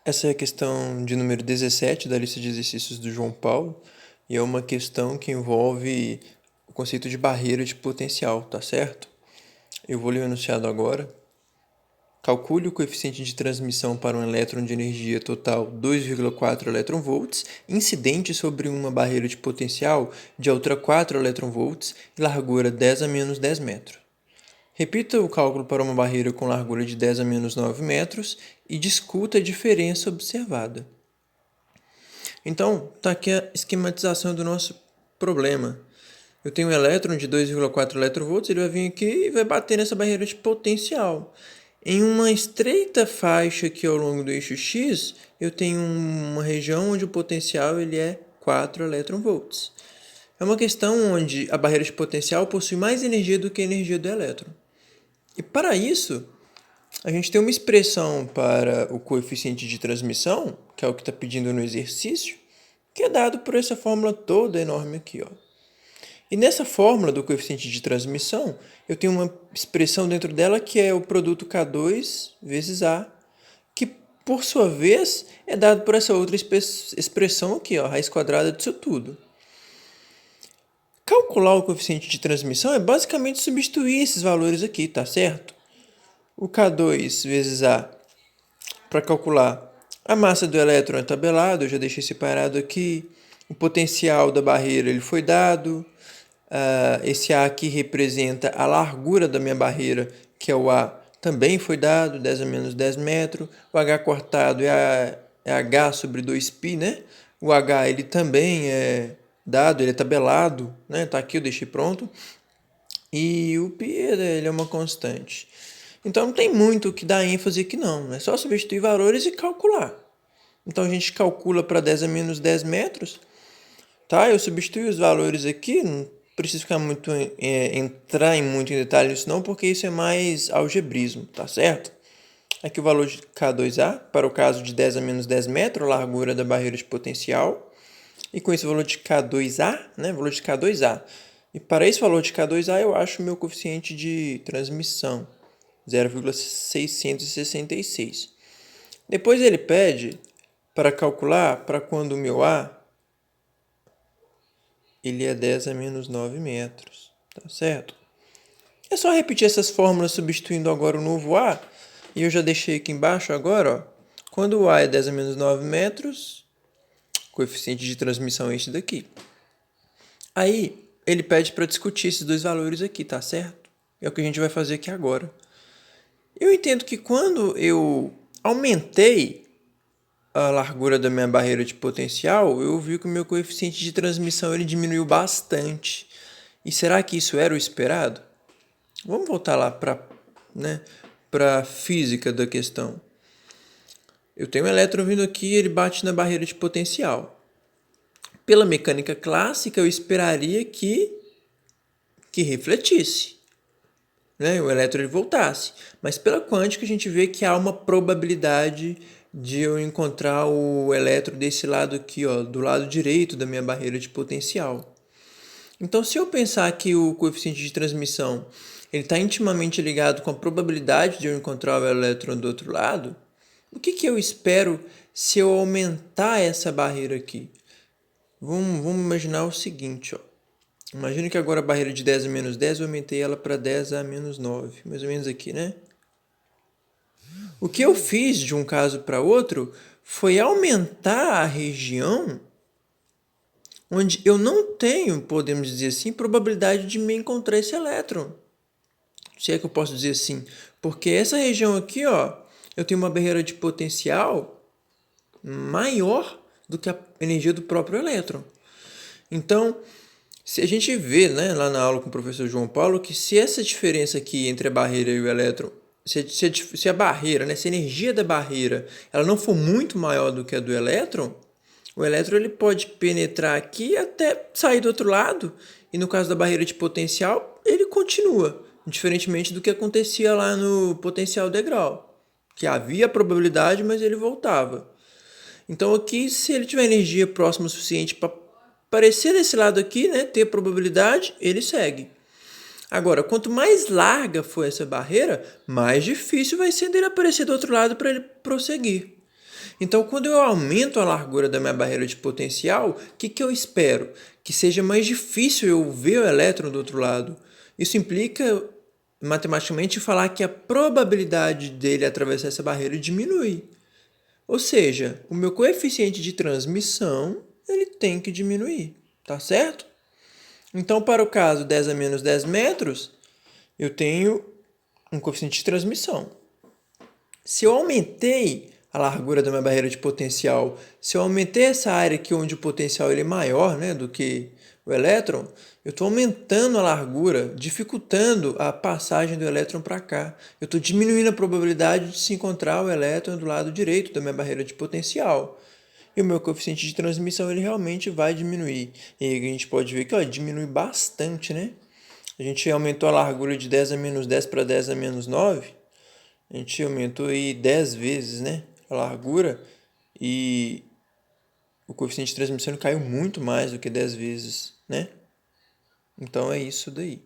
Essa é a questão de número 17 da lista de exercícios do João Paulo, e é uma questão que envolve o conceito de barreira de potencial, tá certo? Eu vou ler o enunciado agora. Calcule o coeficiente de transmissão para um elétron de energia total 2,4 eV incidente sobre uma barreira de potencial de altura 4 eV e largura 10 a menos 10 metros. Repita o cálculo para uma barreira com largura de 10 a menos 9 metros e discuta a diferença observada. Então, está aqui a esquematização do nosso problema. Eu tenho um elétron de 2,4 eV, ele vai vir aqui e vai bater nessa barreira de potencial. Em uma estreita faixa aqui ao longo do eixo X, eu tenho uma região onde o potencial ele é 4 eV. É uma questão onde a barreira de potencial possui mais energia do que a energia do elétron. E para isso, a gente tem uma expressão para o coeficiente de transmissão, que é o que está pedindo no exercício, que é dado por essa fórmula toda enorme aqui, ó. E nessa fórmula do coeficiente de transmissão, eu tenho uma expressão dentro dela que é o produto K2 vezes A, que por sua vez é dado por essa outra expressão aqui, ó, raiz quadrada disso tudo. Calcular o coeficiente de transmissão é basicamente substituir esses valores aqui, tá certo? O K2 vezes A, para calcular a massa do elétron é tabelado, eu já deixei separado aqui. O potencial da barreira ele foi dado. Esse A aqui representa a largura da minha barreira, que é o A, também foi dado, 10 a menos 10 metros. O H cortado é H sobre 2π, né? O H ele também é dado, ele é tabelado, né? Tá aqui, eu deixei pronto. E o π ele é uma constante. Então não tem muito o que dar ênfase aqui não, é só substituir valores e calcular. Então a gente calcula para 10 a menos 10 metros, tá? Eu substituo os valores aqui, não preciso ficar entrar muito em detalhes nisso não, porque isso é mais algebrismo, tá certo? Aqui o valor de K2A, para o caso de 10 a menos 10 metros, a largura da barreira de potencial, e com esse valor de K2A, né, valor de K2A. E para esse valor de K2A eu acho o meu coeficiente de transmissão, 0,666. Depois ele pede para calcular para quando o meu A ele é 10 a menos 9 metros, tá certo? É só repetir essas fórmulas substituindo agora o novo A, e eu já deixei aqui embaixo agora, ó, quando o A é 10 a menos 9 metros, o coeficiente de transmissão é esse daqui. Aí ele pede para discutir esses dois valores aqui, tá certo? É o que a gente vai fazer aqui agora. Eu entendo que quando eu aumentei a largura da minha barreira de potencial, eu vi que o meu coeficiente de transmissão ele diminuiu bastante. E será que isso era o esperado? Vamos voltar lá para a física da questão. Eu tenho um elétron vindo aqui e ele bate na barreira de potencial. Pela mecânica clássica, eu esperaria que refletisse, né? O elétron ele voltasse. Mas pela quântica a gente vê que há uma probabilidade de eu encontrar o elétron desse lado aqui, ó, do lado direito da minha barreira de potencial. Então, se eu pensar que o coeficiente de transmissão ele está intimamente ligado com a probabilidade de eu encontrar o elétron do outro lado, o que eu espero se eu aumentar essa barreira aqui? Vamos imaginar o seguinte, ó. Imagina que agora a barreira de 10 a menos 10, eu aumentei ela para 10 a menos 9, mais ou menos aqui, né? O que eu fiz de um caso para outro foi aumentar a região onde eu não tenho, podemos dizer assim, probabilidade de me encontrar esse elétron. Se é que eu posso dizer assim. Porque essa região aqui, ó, eu tenho uma barreira de potencial maior do que a energia do próprio elétron. Então, se a gente vê, né, lá na aula com o professor João Paulo, que se essa diferença aqui entre a barreira e o elétron, se a barreira, né, se a energia da barreira ela não for muito maior do que a do elétron, o elétron ele pode penetrar aqui até sair do outro lado, e no caso da barreira de potencial, ele continua, diferentemente do que acontecia lá no potencial degrau, que havia probabilidade, mas ele voltava. Então aqui, se ele tiver energia próxima o suficiente para aparecer desse lado aqui, né, ter probabilidade, ele segue. Agora, quanto mais larga for essa barreira, mais difícil vai ser dele aparecer do outro lado para ele prosseguir. Então, quando eu aumento a largura da minha barreira de potencial, o que eu espero? Que seja mais difícil eu ver o elétron do outro lado. Isso implica, matematicamente, falar que a probabilidade dele atravessar essa barreira diminui. Ou seja, o meu coeficiente de transmissão ele tem que diminuir, tá certo? Então, para o caso 10 a menos 10 metros, eu tenho um coeficiente de transmissão. Se eu aumentei a largura da minha barreira de potencial, se eu aumentei essa área aqui onde o potencial ele é maior, né, do que o elétron, eu estou aumentando a largura, dificultando a passagem do elétron para cá. Eu estou diminuindo a probabilidade de se encontrar o elétron do lado direito da minha barreira de potencial. E o meu coeficiente de transmissão ele realmente vai diminuir. E aí a gente pode ver que diminui bastante, né? A gente aumentou a largura de 10 a menos 10 para 10 a menos 9. A gente aumentou aí 10 vezes, né? A largura. E o coeficiente de transmissão caiu muito mais do que 10 vezes, né? Então é isso daí.